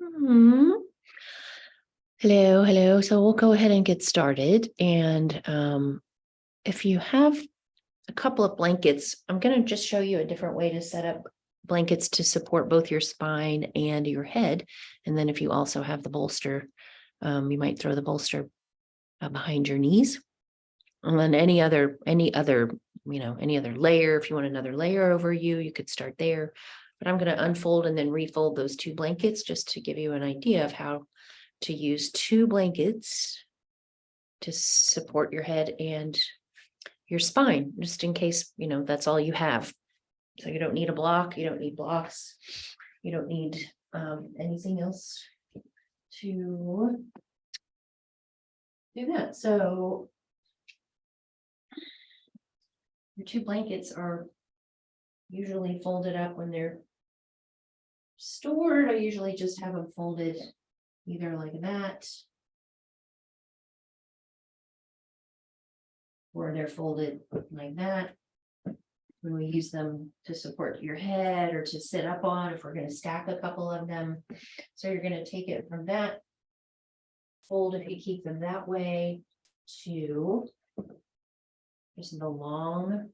Hmm. Hello, hello. So we'll go ahead and get started. And if you have a couple of blankets, I'm going to just show you a different way to set up blankets to support both your spine and your head. And then if you also have the bolster, you might throw the bolster behind your knees. And then any other layer. If you want another layer over you, you could start there. But I'm going to unfold and then refold those two blankets just to give you an idea of how to use two blankets to support your head and your spine, just in case, that's all you have. So you don't need a block, you don't need blocks, you don't need anything else to do that. So your two blankets are usually folded up when they're stored. I usually just have them folded either like that, or they're folded like that. When we use them to support your head or to sit up on, if we're going to stack a couple of them. So you're going to take it from that fold, if you keep them that way, to just the long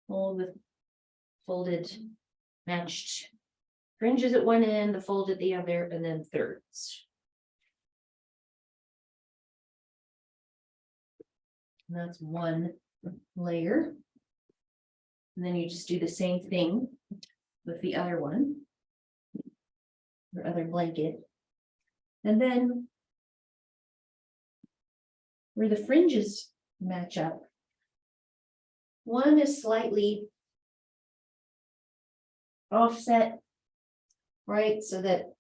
fold with folded matched fringes at one end, the fold at the other, and then thirds. And that's one layer. And then you just do the same thing with the other one, your other blanket. And then where the fringes match up, one is slightly offset, right? So that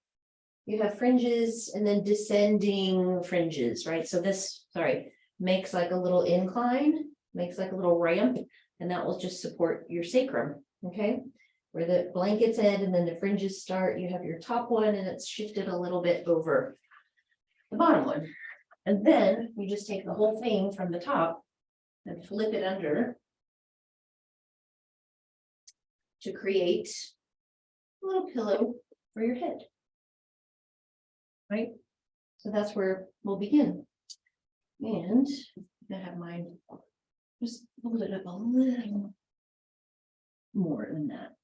you have fringes and then descending fringes, right? So this, makes like a little incline, makes like a little ramp, and that will just support your sacrum, okay? Where the blankets end and then the fringes start, you have your top one and it's shifted a little bit over the bottom one. And then you just take the whole thing from the top and flip it under to create a little pillow for your head, right? So that's where we'll begin. And I have mine just hold it up a little more than that.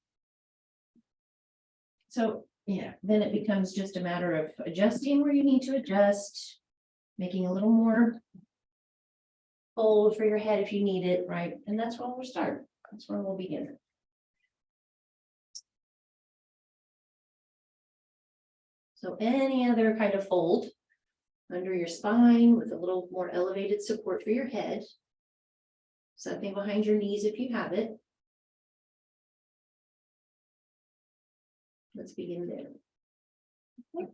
So yeah, then it becomes just a matter of adjusting where you need to adjust, making a little more fold for your head if you need it, right? And that's where we'll start. That's where we'll begin. So any other kind of fold under your spine with a little more elevated support for your head, something behind your knees if you have it. Let's begin there.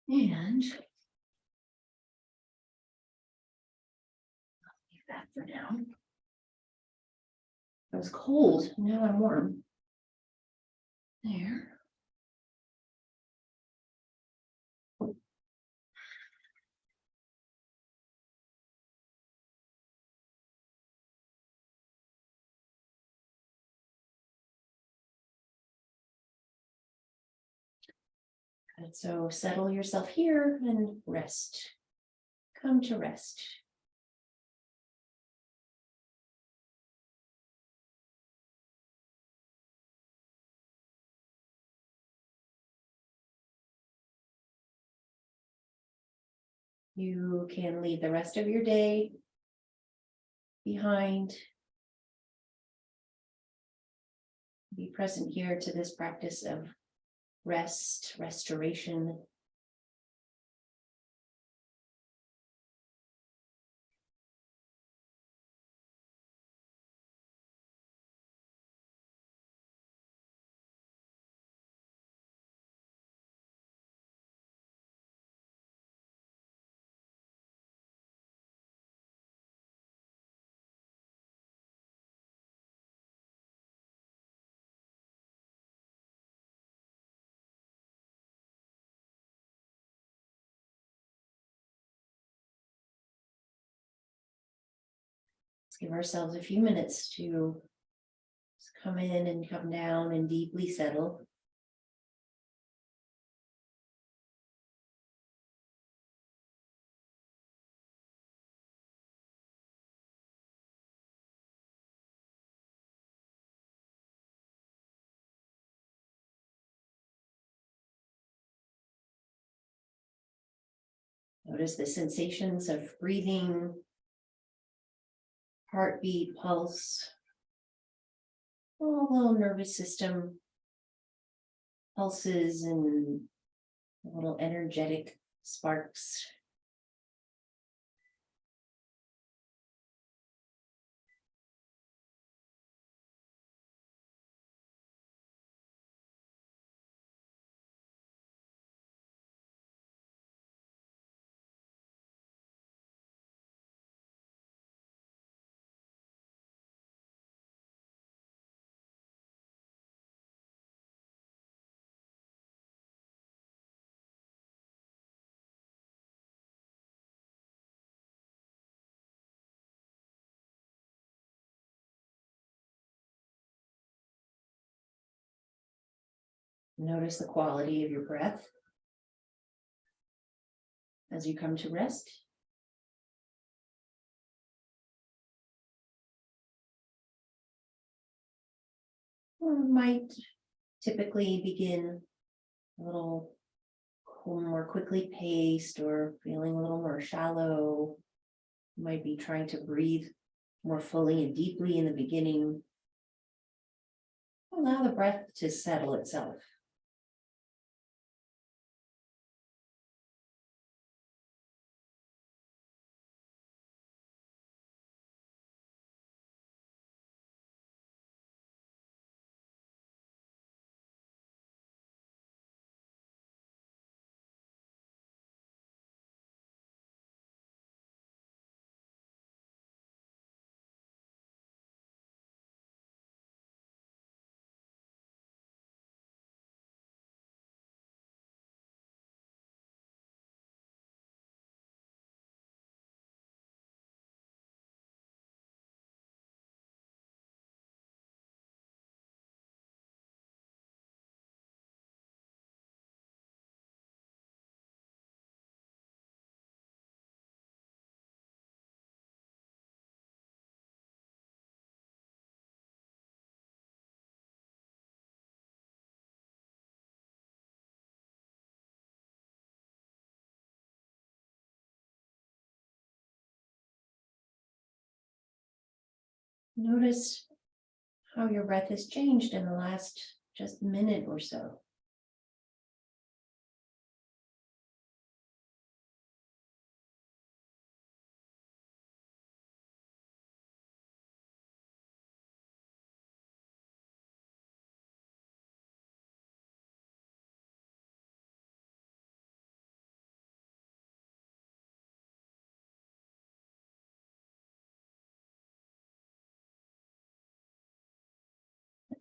And I'll leave that for now. I was cold, now I'm warm. There. And so settle yourself here and rest. Come to rest. You can leave the rest of your day behind. Be present here to this practice of rest, restoration. Let's give ourselves a few minutes to Just come in and come down and deeply settle. Notice the sensations of breathing, heartbeat, pulse, all little nervous system pulses and little energetic sparks. Notice the quality of your breath as you come to rest. Or might typically begin a little more quickly paced or feeling a little more shallow. You might be trying to breathe more fully and deeply in the beginning. Allow the breath to settle itself. Notice how your breath has changed in the last just minute or so.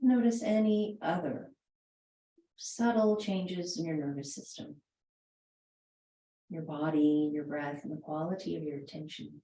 Notice any other subtle changes in your nervous system, your body, your breath, and the quality of your attention.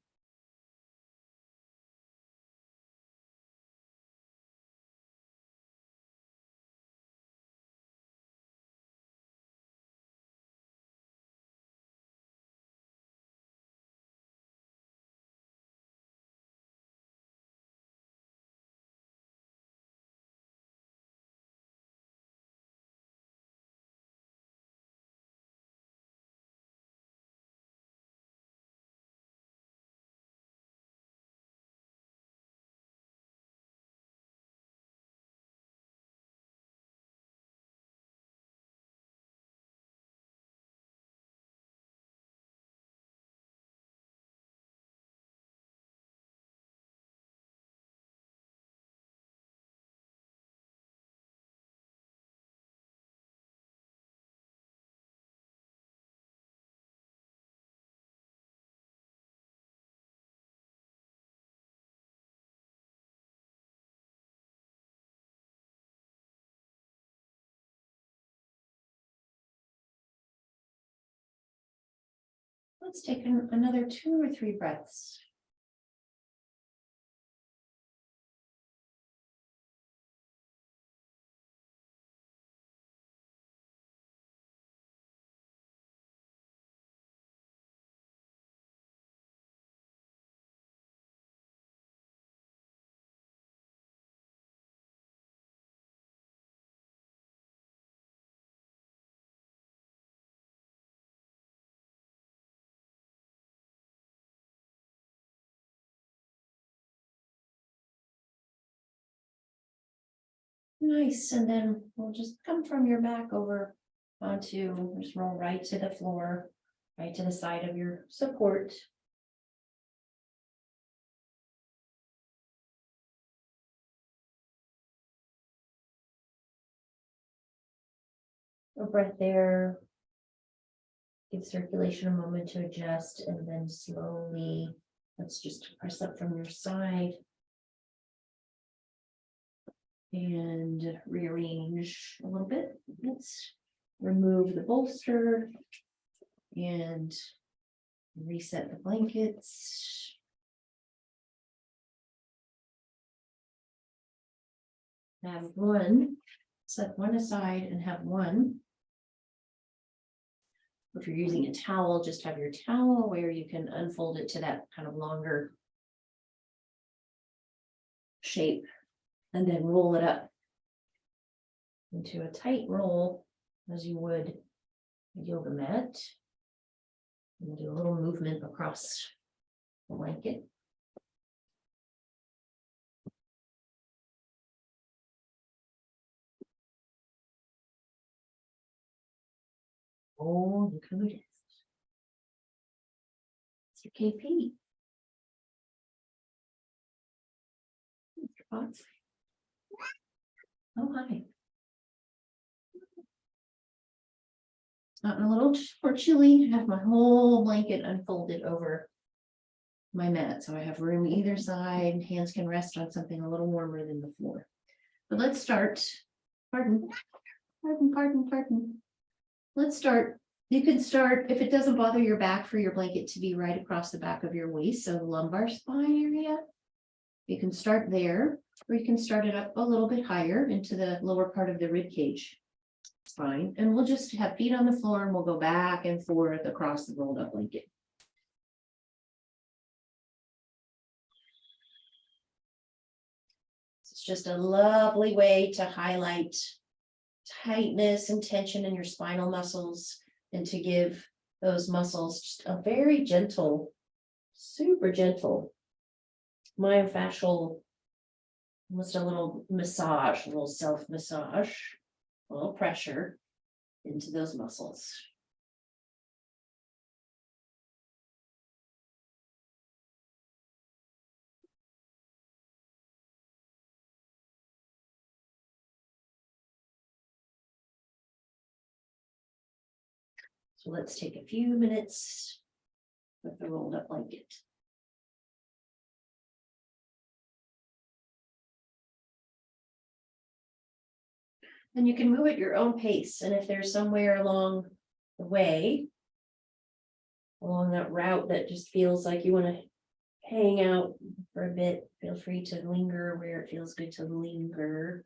Let's take another 2 or 3 breaths. Nice, and then we'll just come from your back over onto, just roll right to the floor, right to the side of your support. A breath there. Give circulation a moment to adjust, and then slowly, let's just press up from your side. And rearrange a little bit. Let's remove the bolster and reset the blankets. Have one, set one aside and have one. If you're using a towel, just have your towel where you can unfold it to that kind of longer shape and then roll it up into a tight roll as you would a yoga mat. And do a little movement across the blanket. Oh, look who it is. It's your KP. Mr. Potts. Oh, hi. It's gotten a little more chilly. I have my whole blanket unfolded over my mat, so I have room either side. Hands can rest on something a little warmer than the floor. But let's start. Pardon. Let's start. You can start, if it doesn't bother your back, for your blanket to be right across the back of your waist, so the lumbar spine area. You can start there, or you can start it up a little bit higher into the lower part of the rib cage spine. And we'll just have feet on the floor and we'll go back and forth across the rolled up blanket. It's just a lovely way to highlight tightness and tension in your spinal muscles, and to give those muscles just a very gentle, super gentle myofascial, almost a little massage, a little self massage, a little pressure into those muscles. So let's take a few minutes with the rolled up blanket. And you can move at your own pace. And if there's somewhere along the way, along that route that just feels like you want to hang out for a bit, feel free to linger where it feels good to linger.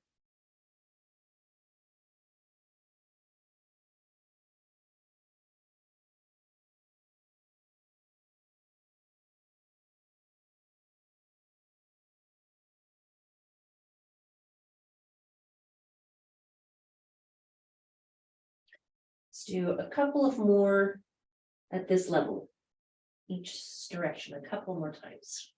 Let's do a couple of more at this level, each direction, a couple more times.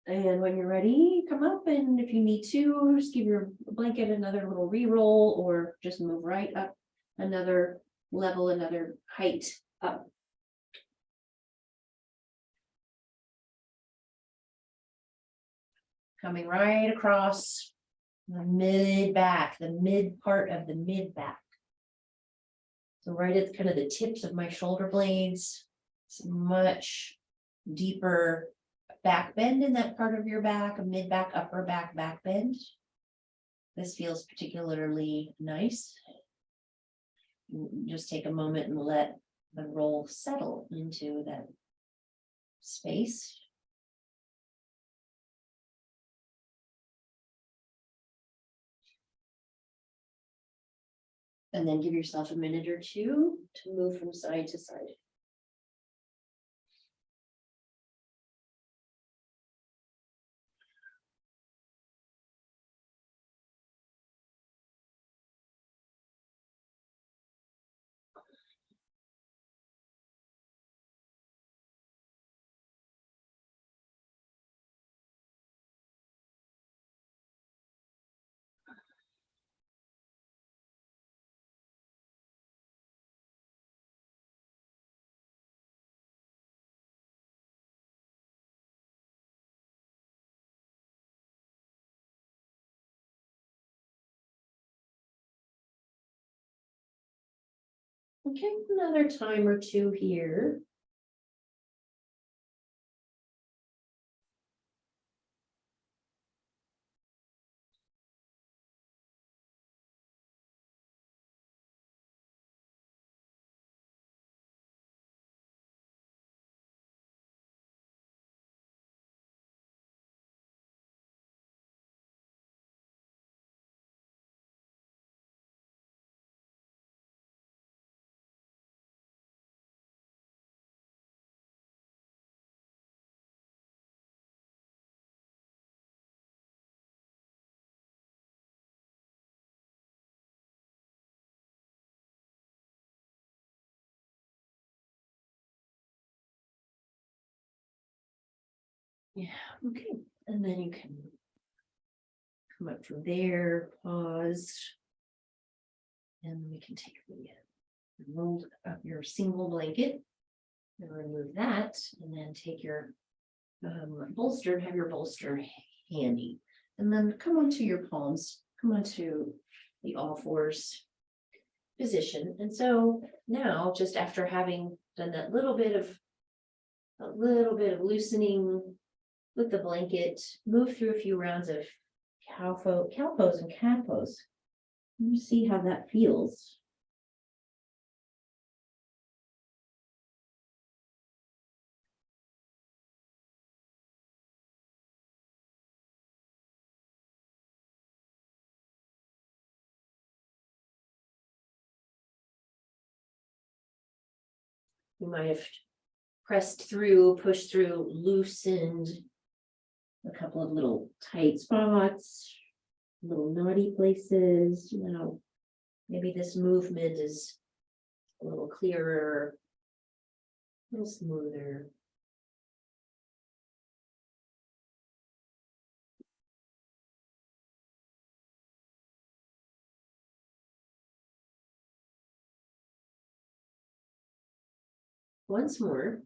And when you're ready, come up, and if you need to, just give your blanket another little re-roll, or just move right up another level, another height up. Coming right across the mid back, the mid part of the mid back. So right at kind of the tips of my shoulder blades, it's much deeper back bend in that part of your back, a mid back, upper back, back bend. This feels particularly nice. Just take a moment and let the roll settle into that space. And then give yourself a minute or two to move from side to side. Okay, another time or two here. Yeah, okay, and then you can come up from there, pause. And we can take the rolled up your single blanket and remove that, and then take your bolster, have your bolster handy. And then come onto your palms, come onto the all fours position. And so now, just after having done that little bit of loosening with the blanket, move through a few rounds of cow pose and cat pose. You see how that feels. You might have pressed through, pushed through, loosened a couple of little tight spots, little knotty places. You know, maybe this movement is a little clearer, a little smoother. Once more.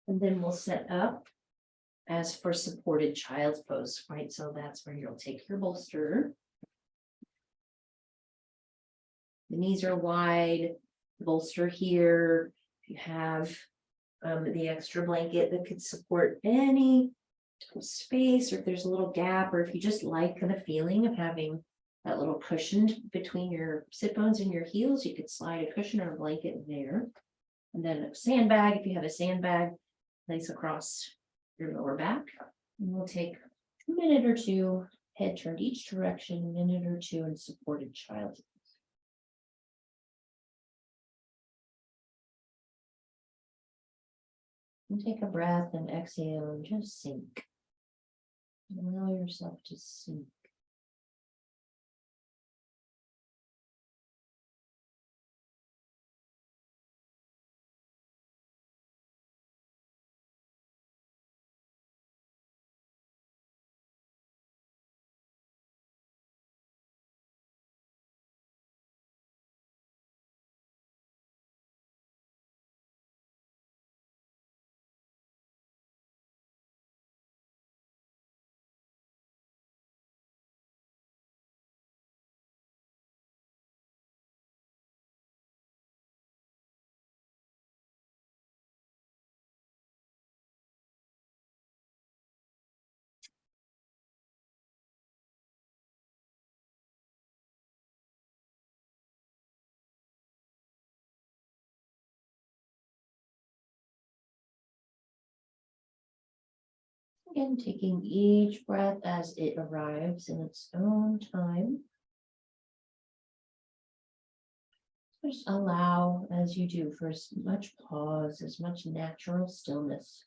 And then we'll set up as for supported child's pose, right? So that's where you'll take your bolster. The knees are wide, bolster here. If you have the extra blanket that could support any space, or if there's a little gap, or if you just like the feeling of having that little cushion between your sit bones and your heels, you could slide a cushion or a blanket there. And then a sandbag, if you have a sandbag, place across your lower back. And we'll take a minute or two, head turned each direction, a minute or two in supported child. And take a breath and exhale and just sink. Allow yourself to sink. Again, taking each breath as it arrives in its own time. Just allow, as you do, for as much pause, as much natural stillness.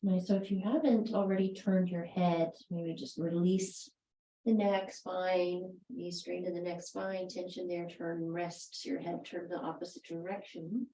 Nice. So if you haven't already turned your head, maybe just release the neck, spine, knees straight to the neck, spine, tension there, turn, rest your head, turn the opposite direction.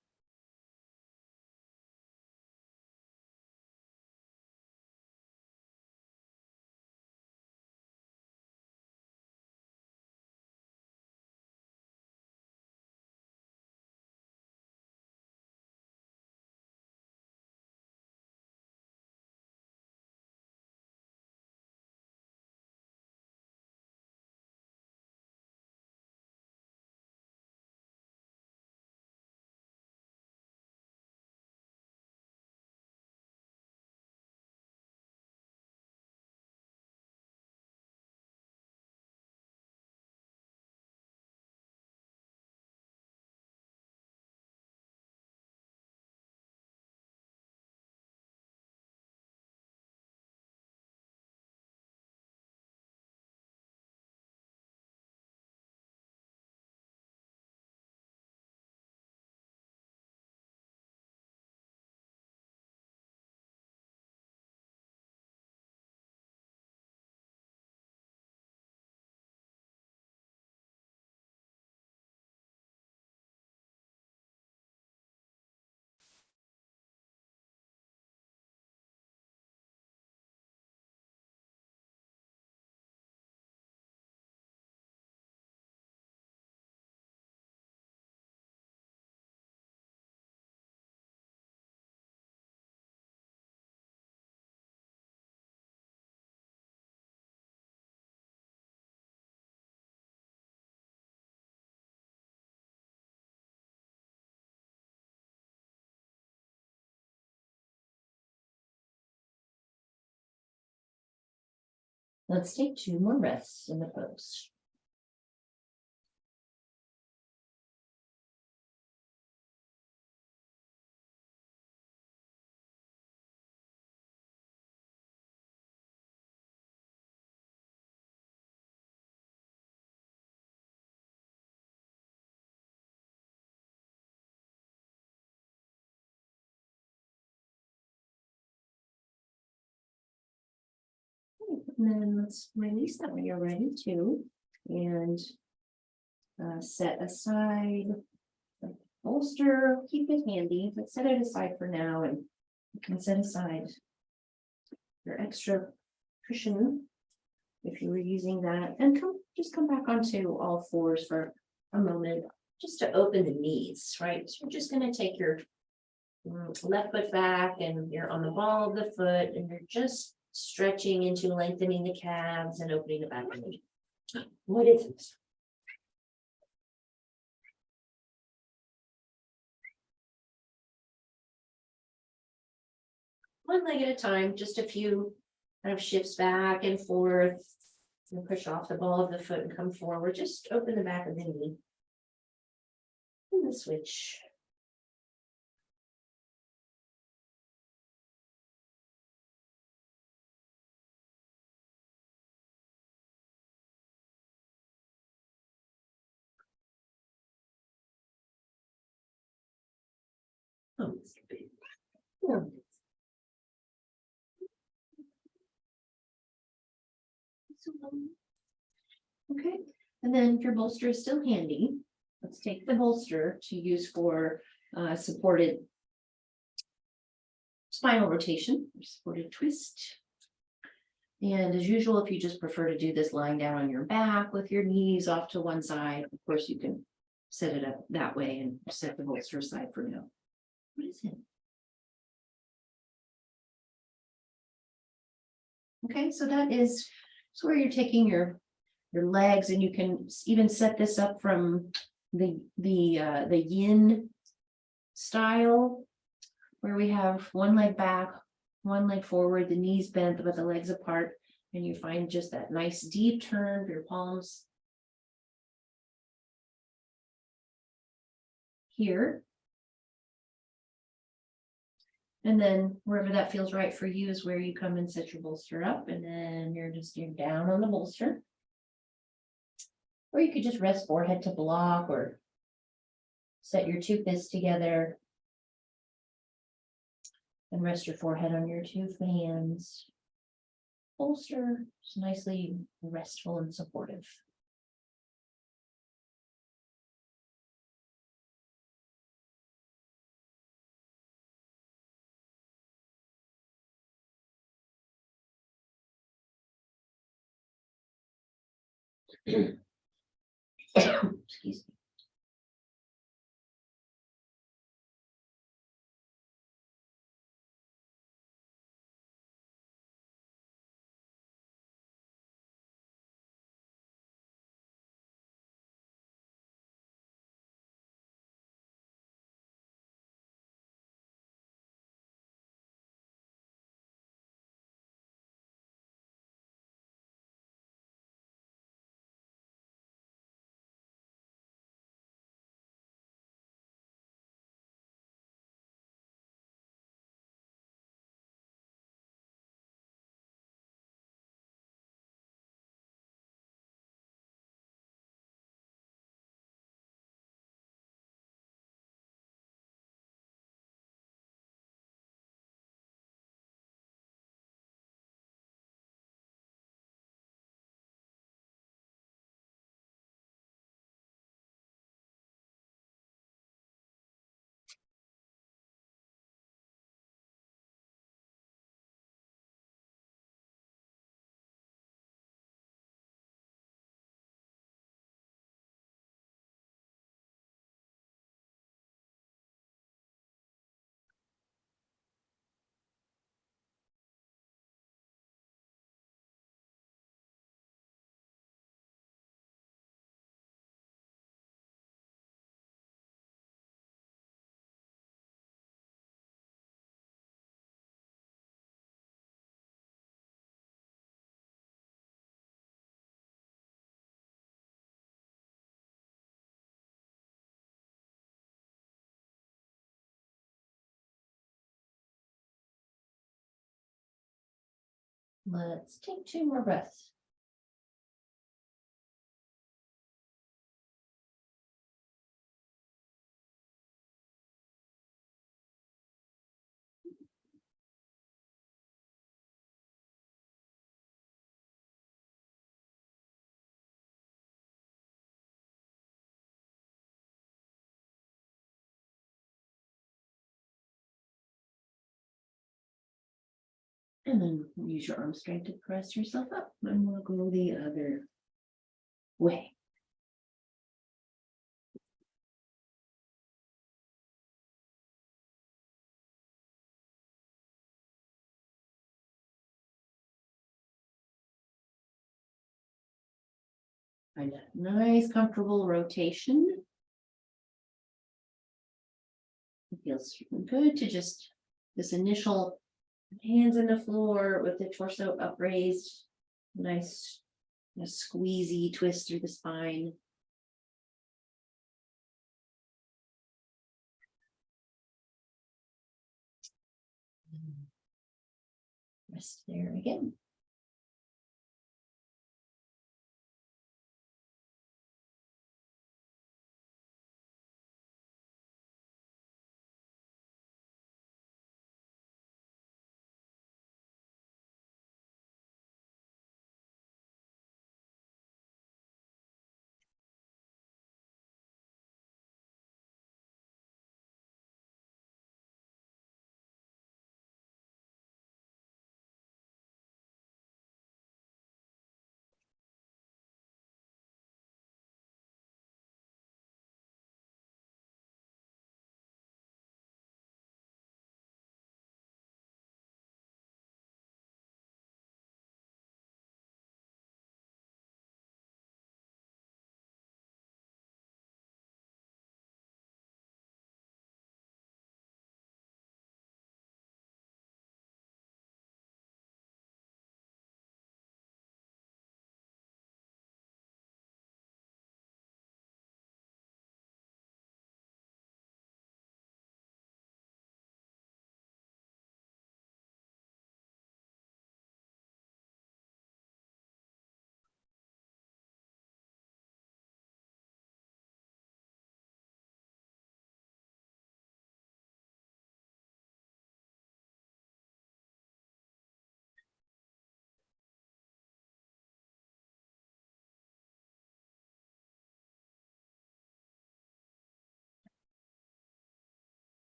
Let's take 2 more breaths in the pose. And then let's release that when you're ready to, and set aside the bolster, keep it handy, but set it aside for now, and you can set aside your extra cushion if you were using that, and just come back onto all fours for a moment, just to open the knees, right? So you're just going to take your left foot back, and you're on the ball of the foot, and you're just stretching into lengthening the calves and opening the back knee. What is this? one leg at a time, just a few kind of shifts back and forth. And push off the ball of the foot and come forward, just open the back of the knee. And the switch. Oh, yeah. Okay, and then if your bolster is still handy, let's take the bolster to use for supported spinal rotation, or supported twist. And as usual, if you just prefer to do this lying down on your back with your knees off to one side, of course, you can set it up that way and set the bolster aside for now. What is it? Okay, so that is where you're taking your legs, and you can even set this up from the yin style, where we have one leg back, one leg forward, the knees bent, but the legs apart, and you find just that nice deep turn for your palms here. And then wherever that feels right for you is where you come and set your bolster up, and then you're down on the bolster. Or you could just rest forehead to block, or set your two fists together and rest your forehead on your two hands. Bolster is nicely restful and supportive. Excuse me. Let's take 2 more breaths. And then use your arm strength to press yourself up, and we'll go the other way. Find a nice, comfortable rotation. It feels good to just this initial Hands on the floor with the torso upraised. Nice, squeezy twist through the spine. Rest there again.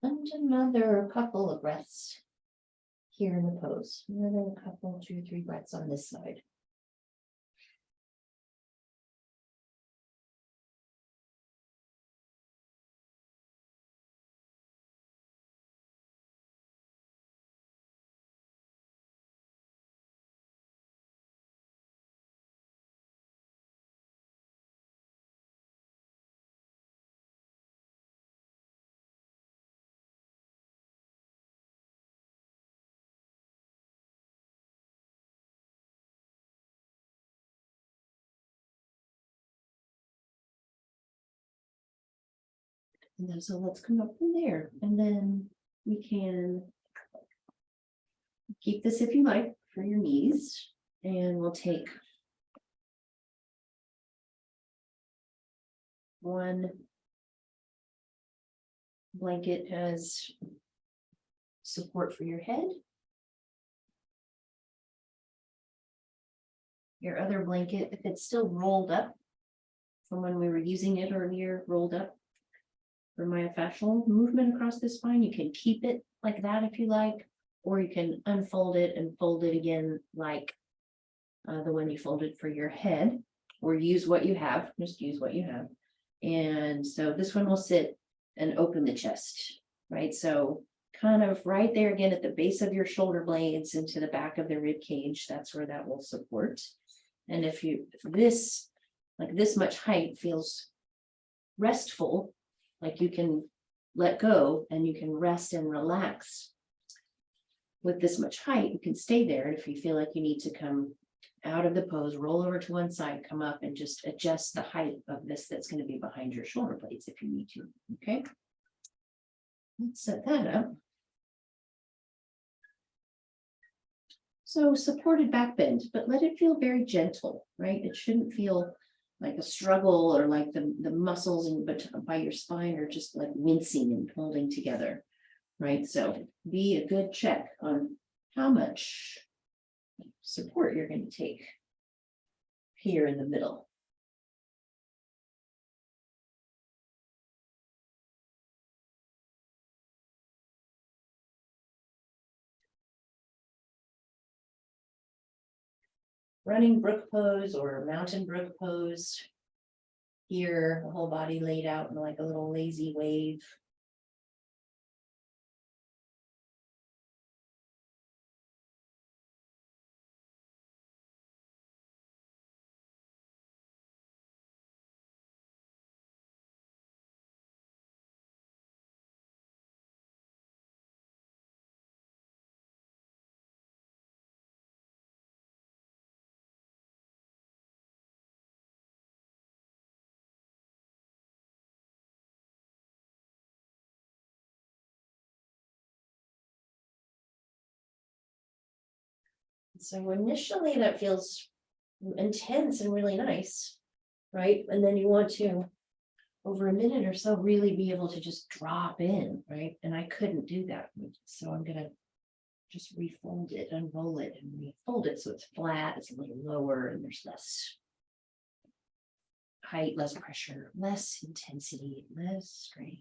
And another couple of breaths here in the pose. Another couple, 2 or 3 breaths on this side. And then, so let's come up from there, and then we can keep this if you like for your knees, and we'll take one blanket as support for your head. Your other blanket, if it's still rolled up from when we were using it earlier, rolled up for myofascial movement across the spine, you can keep it like that if you like, or you can unfold it and fold it again like the one you folded for your head, or use what you have, just use what you have. And so this one will sit and open the chest, right? So kind of right there again at the base of your shoulder blades into the back of the rib cage, that's where that will support. And if this, like this much height feels restful, like you can let go and you can rest and relax with this much height, you can stay there. And if you feel like you need to come out of the pose, roll over to one side, come up and just adjust the height of this that's going to be behind your shoulder blades if you need to. Okay, let's set that up. So supported back bend, but let it feel very gentle, right? It shouldn't feel like a struggle or like the muscles by your spine are just like wincing and holding together, right? So be a good check on how much support you're going to take here in the middle. Running brook pose or mountain brook pose. Here, the whole body laid out in like a little lazy wave. So initially that feels intense and really nice, right? And then you want to, over a minute or so, really be able to just drop in, right? And I couldn't do that. So I'm gonna just refold it, unroll it and refold it so it's flat, it's a little lower and there's less height, less pressure, less intensity, less strain.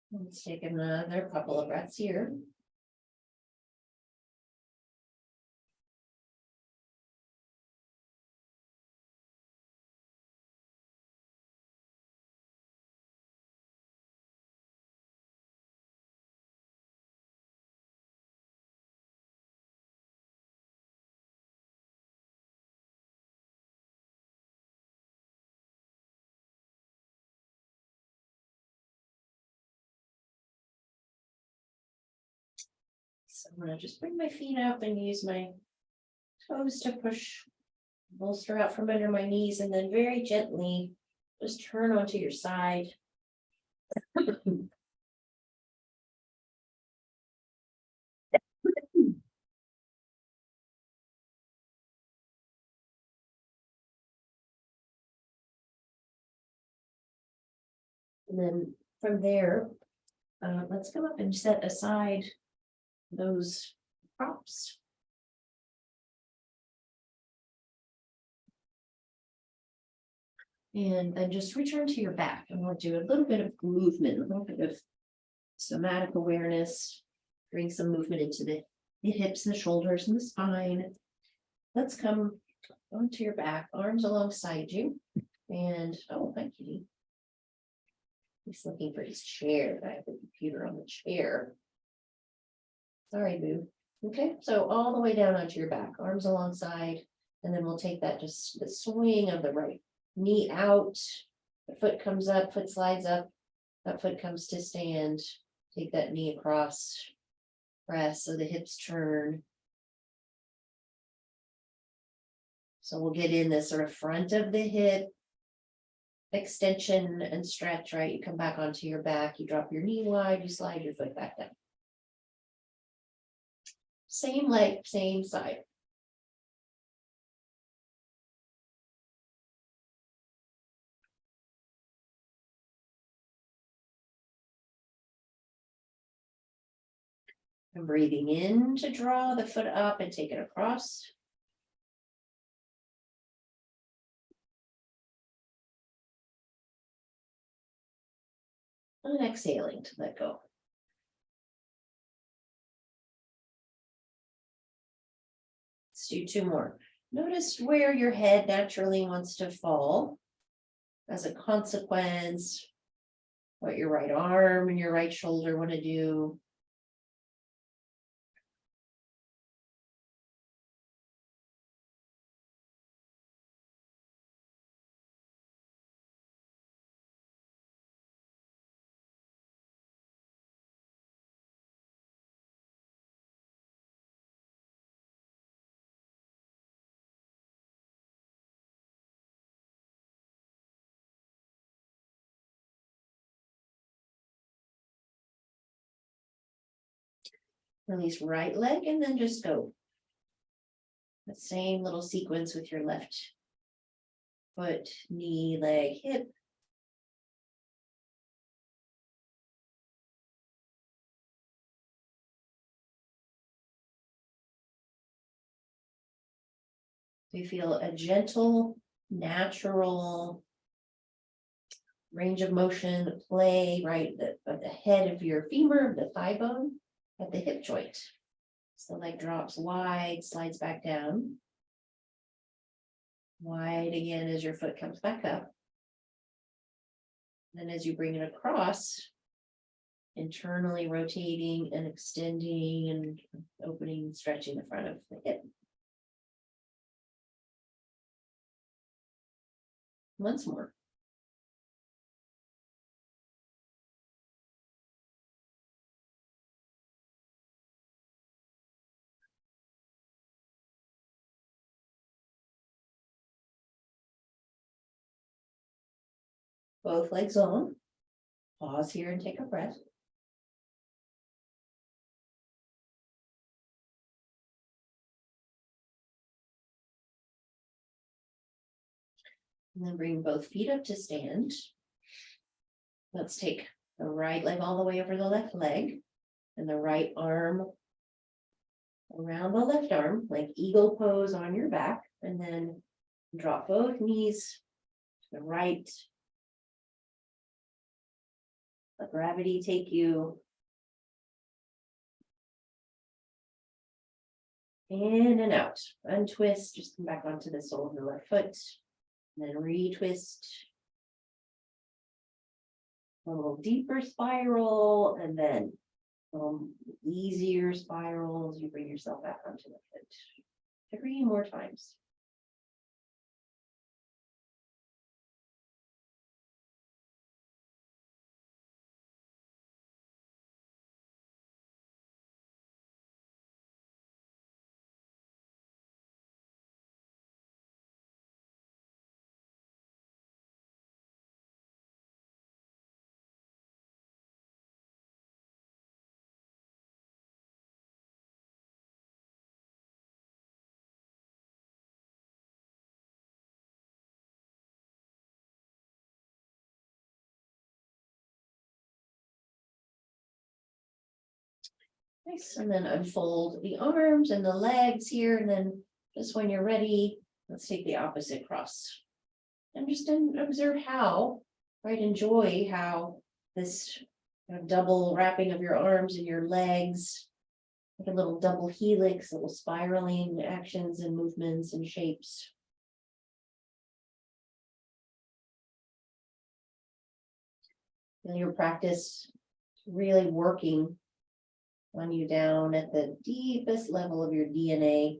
Let's take another couple of breaths here. So I'm gonna just bring my feet up and use my toes to push, bolster out from under my knees, and then very gently just turn onto your side. And then from there, let's go up and set aside those props. And then just return to your back, and we'll do a little bit of movement, a little bit of somatic awareness. Bring some movement into the hips and the shoulders and the spine. Let's come onto your back, arms alongside you. And, oh, thank you, Dee. He's looking for his chair. I have the computer on the chair. Sorry, boo. Okay, so all the way down onto your back, arms alongside, and then we'll take that, just the swing of the right knee out. The foot comes up, foot slides up, that foot comes to stand. Take that knee across, press so the hips turn. So we'll get in this sort of front of the hip extension and stretch, right? You come back onto your back, you drop your knee wide, you slide your foot back down. Same leg, same side. And breathing in to draw the foot up and take it across. And exhaling to let go. Let's do two more. Notice where your head naturally wants to fall. As a consequence, what your right arm and your right shoulder want to do. Release right leg and then just go. The same little sequence with your left foot, knee, leg, hip. We feel a gentle, natural range of motion, the play, right, at the head of your femur, the thigh bone, at the hip joint. So the leg drops wide, slides back down. Wide again as your foot comes back up. Then as you bring it across, internally rotating and extending and opening, stretching the front of the hip. Once more. Both legs on. Pause here and take a breath. And then bring both feet up to stand. Let's take the right leg all the way over the left leg and the right arm around the left arm, like eagle pose on your back, and then drop both knees to the right. Let gravity take you in and out. Untwist, just come back onto the sole of the left foot, and then retwist. A little deeper spiral, and then easier spirals. You bring yourself back onto the foot 3 more times. Nice, and then unfold the arms and the legs here, and then just when you're ready, let's take the opposite cross. And just observe how, right, enjoy how this double wrapping of your arms and your legs, like a little double helix, little spiraling actions and movements and shapes. And your practice really working on you down at the deepest level of your DNA.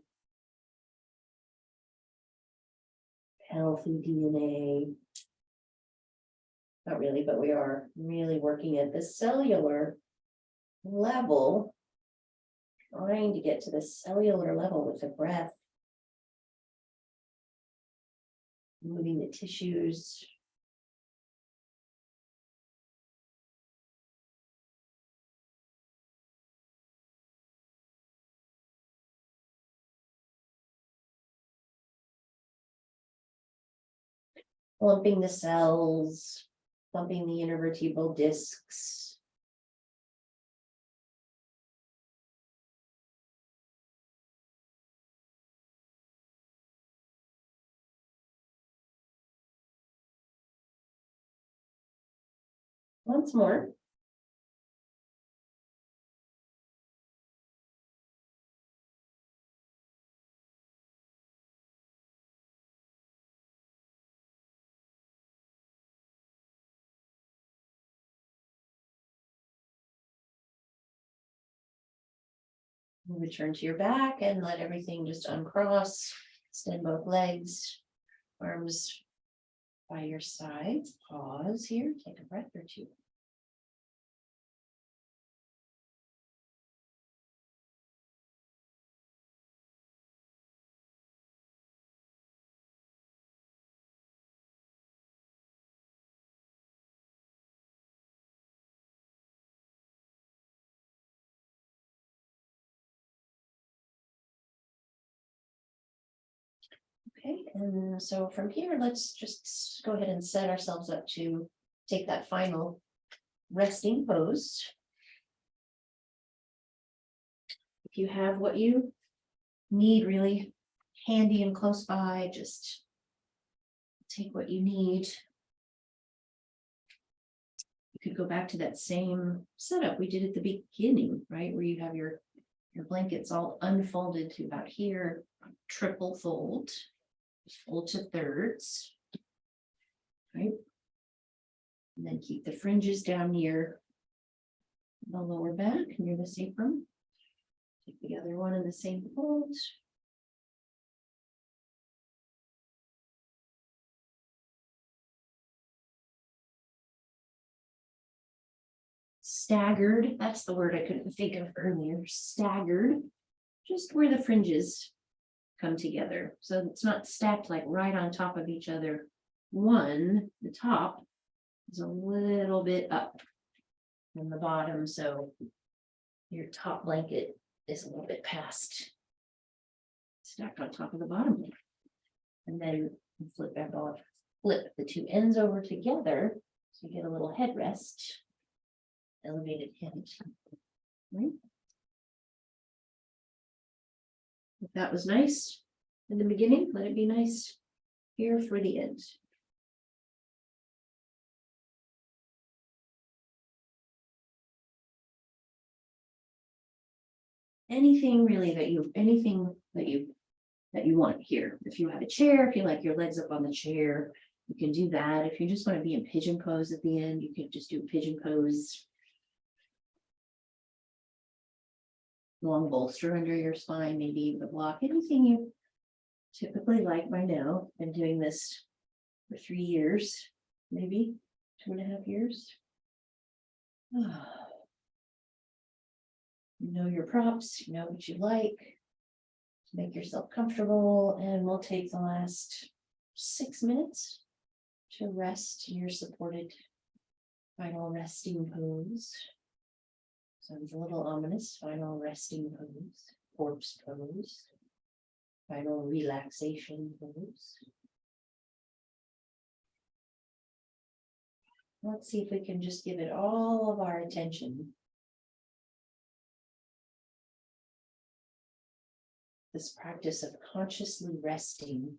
Healthy DNA. Not really, but we are really working at the cellular level, trying to get to the cellular level with the breath. Moving the tissues. Lumping the cells, bumping the intervertebral discs. Once more. Return to your back and let everything just uncross. Extend both legs, arms by your sides. Pause here, take a breath or two. Okay, and so from here, let's just go ahead and set ourselves up to take that final resting pose. If you have what you need really handy and close by, just take what you need. You could go back to that same setup we did at the beginning, right? Where you have your blankets all unfolded to about here, triple fold, fold to thirds, right? And then keep the fringes down near the lower back, near the sacrum. Take the other one in the same fold. Staggered, that's the word I couldn't think of earlier, staggered, just where the fringes come together. So it's not stacked like right on top of each other. One, the top is a little bit up from the bottom, so your top blanket is a little bit past, stacked on top of the bottom. And then flip back off, flip the two ends over together, so you get a little headrest. Elevated head. Right. If that was nice in the beginning, let it be nice here for the end. Anything really that you want here. If you have a chair, if you like your legs up on the chair, you can do that. If you just want to be in pigeon pose at the end, you could just do pigeon pose. Long bolster under your spine, maybe even a block, anything you typically like by now. Been doing this for 3 years, maybe 2.5 years. You know your props, you know what you like. Make yourself comfortable, and we'll take the last 6 minutes to rest in your supported final resting pose. Sounds a little ominous. Final resting pose, corpse pose, final relaxation pose. Let's see if we can just give it all of our attention this practice of consciously resting.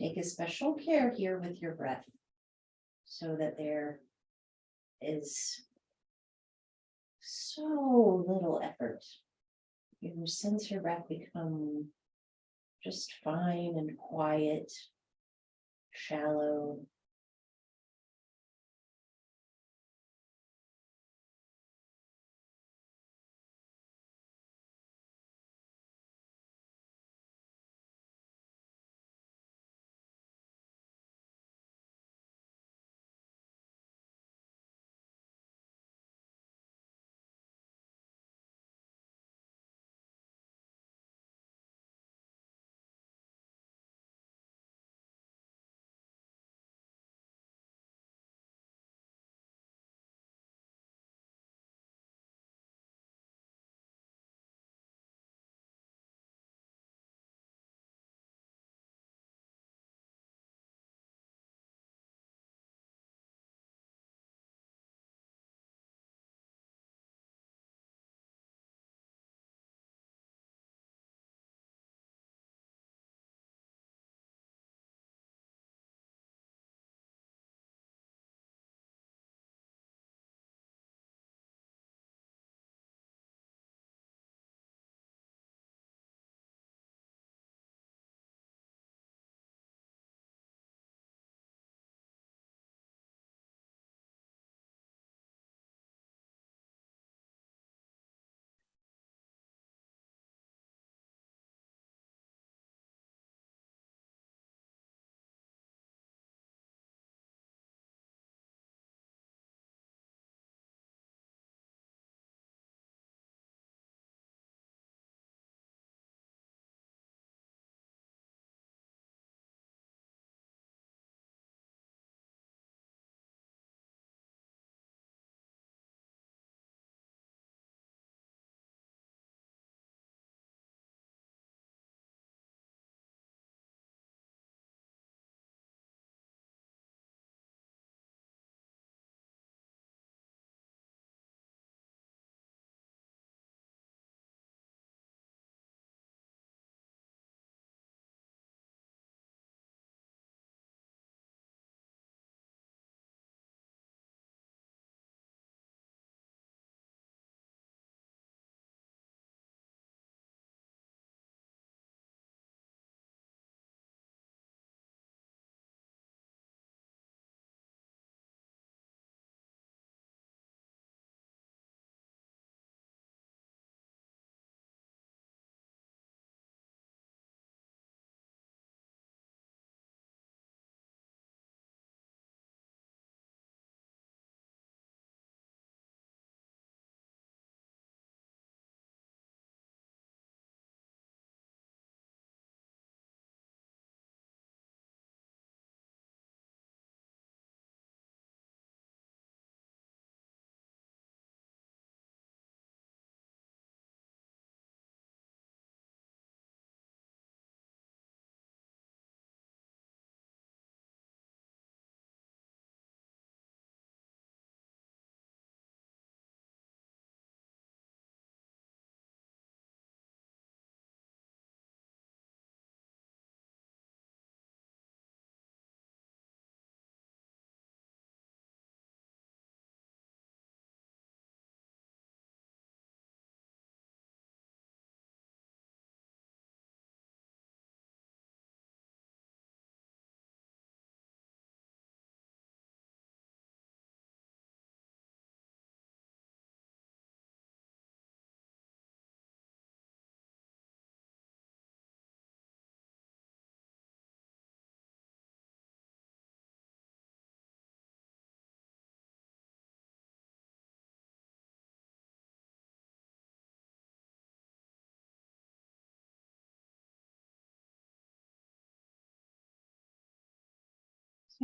Take a special care here with your breath so that there is so little effort. You sense your breath become just fine and quiet, shallow.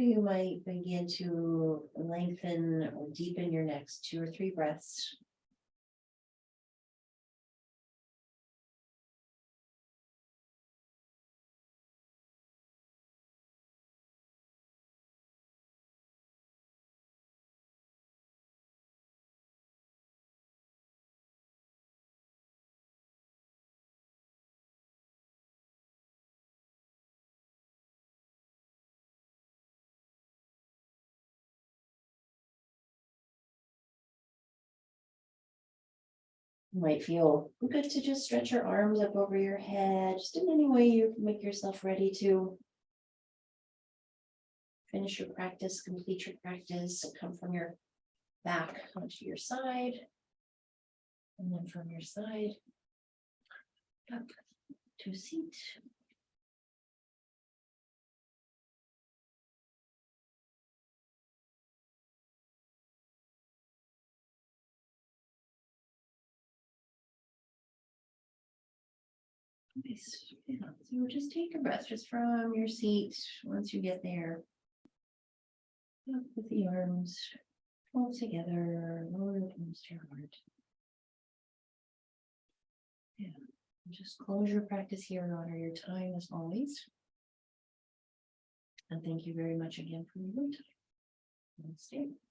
You might begin to lengthen or deepen your next 2 or 3 breaths. You might feel good to just stretch your arms up over your head, just in any way you make yourself ready to finish your practice, complete your practice. So come from your back onto your side, and then from your side up to a seat. Nice. Yeah. So just take a breath just from your seat once you get there. Up with the arms all together, lower the palms to your heart. Yeah. Just close your practice here and honor your time as always. And thank you very much again for your time. Namaste.